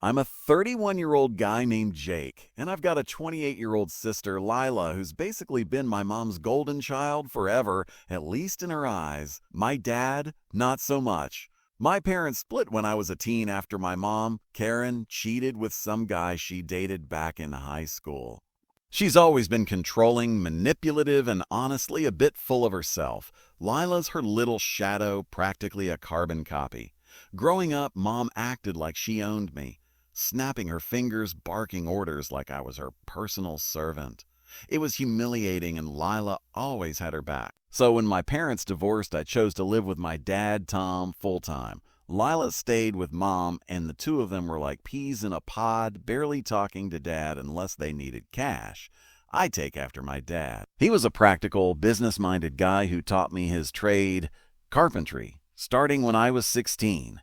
I'm a 31-year-old guy named Jake, and I've got a 28-year-old sister, Lila, who's basically been my mom's golden child forever, at least in her eyes. My dad, not so much. My parents split when I was a teen after my mom, Karen, cheated with some guy she dated back in high school. She's always been controlling, manipulative, and honestly a bit full of herself. Lila's her little shadow, practically a carbon copy. Growing up, Mom acted like she owned me, snapping her fingers, barking orders like I was her personal servant. It was humiliating, and Lila always had her back. So when my parents divorced, I chose to live with my dad, Tom, full-time. Lila stayed with Mom, and the two of them were like peas in a pod, barely talking to Dad unless they needed cash. I take after my dad. He was a practical, business-minded guy who taught me his trade, carpentry, starting when I was 16.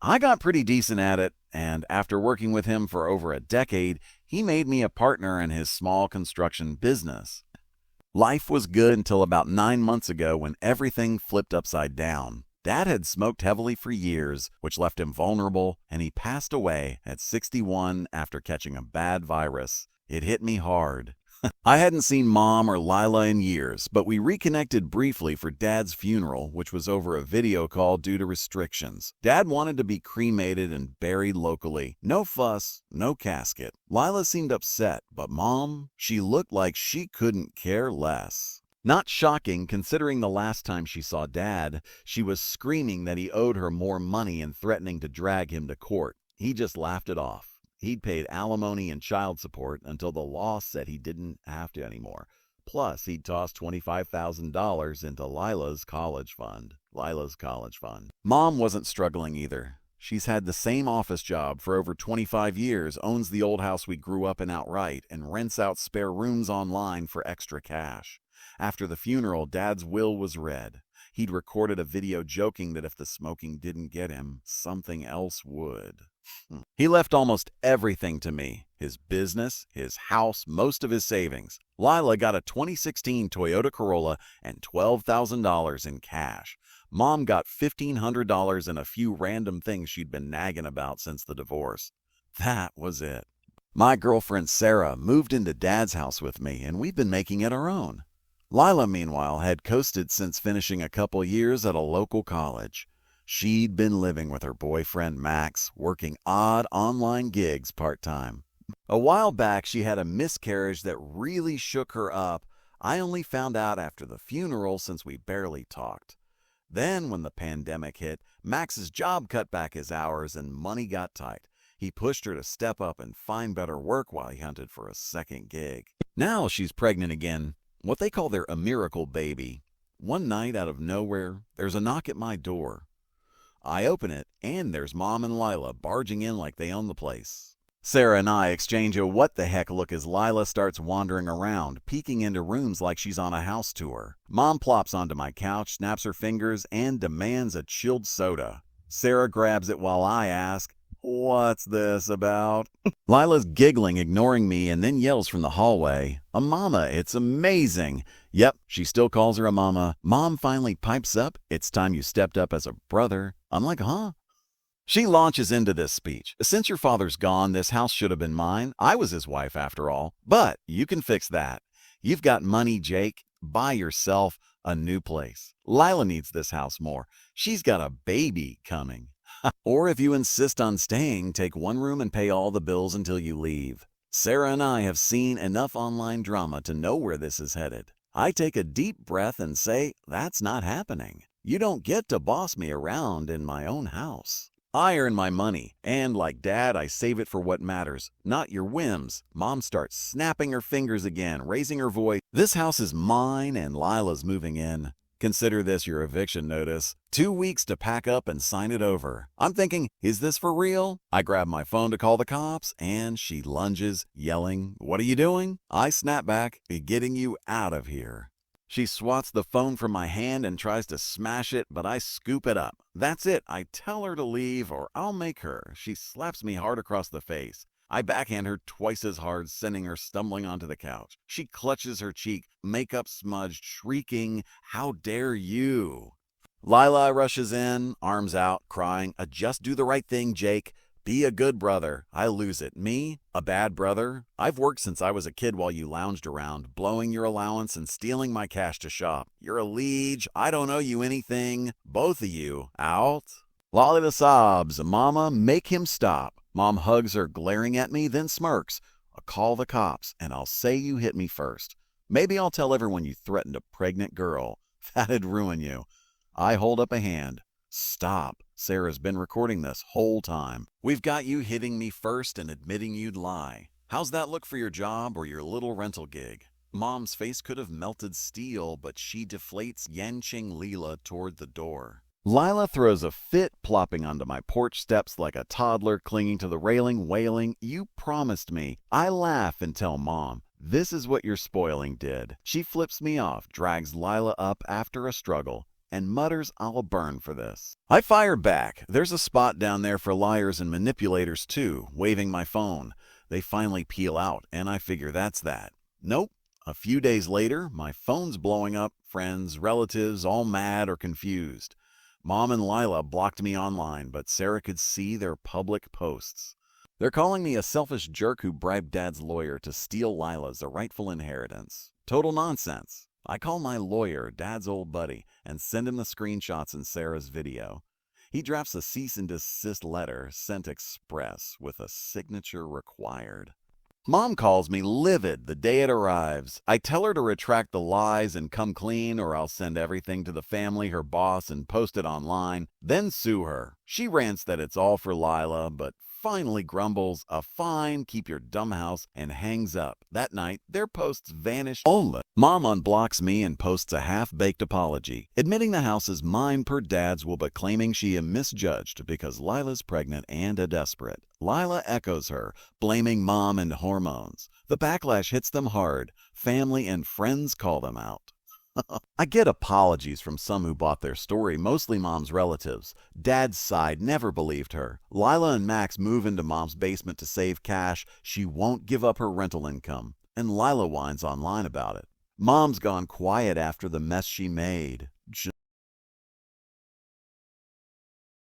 I got pretty decent at it, and after working with him for over a decade, he made me a partner in his small construction business. Life was good until about 9 months ago when everything flipped upside down. Dad had smoked heavily for years, which left him vulnerable, and he passed away at 61 after catching a bad virus. It hit me hard. I hadn't seen Mom or Lila in years, but we reconnected briefly for Dad's funeral, which was over a video call due to restrictions. Dad wanted to be cremated and buried locally. No fuss, no casket. Lila seemed upset, but Mom, she looked like she couldn't care less. Not shocking, considering the last time she saw Dad, she was screaming that he owed her more money and threatening to drag him to court. He just laughed it off. He'd paid alimony and child support until the law said he didn't have to anymore. Plus, he'd tossed $25,000 into Lila's college fund. Mom wasn't struggling either. She's had the same office job for over 25 years, owns the old house we grew up in outright, and rents out spare rooms online for extra cash. After the funeral, Dad's will was read. He'd recorded a video joking that if the smoking didn't get him, something else would. He left almost everything to me. His business, his house, most of his savings. Lila got a 2016 Toyota Corolla and $12,000 in cash. Mom got $1,500 and a few random things she'd been nagging about since the divorce. That was it. My girlfriend Sarah moved into Dad's house with me, and we've been making it our own. Lila, meanwhile, had coasted since finishing a couple years at a local college. She'd been living with her boyfriend Max, working odd online gigs part-time. A while back, she had a miscarriage that really shook her up. I only found out after the funeral since we barely talked. Then, when the pandemic hit, Max's job cut back his hours and money got tight. He pushed her to step up and find better work while he hunted for a second gig. Now she's pregnant again. What they call a miracle baby. One night, out of nowhere, there's a knock at my door. I open it, and there's Mom and Lila barging in like they own the place. Sarah and I exchange a what-the-heck look as Lila starts wandering around, peeking into rooms like she's on a house tour. Mom plops onto my couch, snaps her fingers, and demands a chilled soda. Sarah grabs it while I ask, "What's this about?" Lila's giggling, ignoring me, and then yells from the hallway, "A mama, it's amazing." Yep, she still calls her a mama. Mom finally pipes up, "It's time you stepped up as a brother." I'm like, huh? She launches into this speech. "Since your father's gone, this house should have been mine. I was his wife after all. But you can fix that. You've got money, Jake. Buy yourself a new place. Lila needs this house more. She's got a baby coming. Or if you insist on staying, take one room and pay all the bills until you leave." Sarah and I have seen enough online drama to know where this is headed. I take a deep breath and say, that's not happening. You don't get to boss me around in my own house. I earn my money, and like Dad, I save it for what matters, not your whims. Mom starts snapping her fingers again, raising her voice. "This house is mine, and Lila's moving in. Consider this your eviction notice. 2 weeks to pack up and sign it over." I'm thinking, is this for real? I grab my phone to call the cops, and she lunges, yelling, "What are you doing?" I snap back, "Be getting you out of here." She swats the phone from my hand and tries to smash it, but I scoop it up. That's it. I tell her to leave, or I'll make her. She slaps me hard across the face. I backhand her twice as hard, sending her stumbling onto the couch. She clutches her cheek, makeup smudged, shrieking, "How dare you!" Lila rushes in, arms out, crying, "Just do the right thing, Jake. Be a good brother. I lose it. Me? A bad brother? I've worked since I was a kid while you lounged around, blowing your allowance and stealing my cash to shop. You're a liege. I don't owe you anything. Both of you. Out. Lolly the sobs. Mama, make him stop. Mom hugs her, glaring at me, then smirks. I'll call the cops, and I'll say you hit me first. Maybe I'll tell everyone you threatened a pregnant girl. That'd ruin you. I hold up a hand. Stop. Sarah's been recording this whole time. We've got you hitting me first and admitting you'd lie. How's that look for your job or your little rental gig? Mom's face could have melted steel, but she deflates Yanqing Leela toward the door. Lila throws a fit, plopping onto my porch steps like a toddler clinging to the railing, wailing, "You promised me." I laugh and tell Mom, "This is what your spoiling did." She flips me off, drags Lila up after a struggle, and mutters, "I'll burn for this." I fire back. There's a spot down there for liars and manipulators too, waving my phone. They finally peel out, and I figure that's that. Nope. A few days later, my phone's blowing up, friends, relatives, all mad or confused. Mom and Lila blocked me online, but Sarah could see their public posts. They're calling me a selfish jerk who bribed Dad's lawyer to steal Lila's rightful inheritance. Total nonsense. I call my lawyer, Dad's old buddy, and send him the screenshots in Sarah's video. He drafts a cease and desist letter sent express with a signature required. Mom calls me livid the day it arrives. I tell her to retract the lies and come clean, or I'll send everything to the family, her boss, and post it online, then sue her. She rants that it's all for Lila, but finally grumbles, "A fine, keep your dumb house," and hangs up. That night, their posts vanish. Mom unblocks me and posts a half-baked apology, admitting the house is mine per Dad's will, but claiming she misjudged because Lila's pregnant and a desperate. Lila echoes her, blaming Mom and hormones. The backlash hits them hard. Family and friends call them out. I get apologies from some who bought their story, mostly Mom's relatives. Dad's side never believed her. Lila and Max move into Mom's basement to save cash. She won't give up her rental income, and Lila whines online about it. Mom's gone quiet after the mess she made.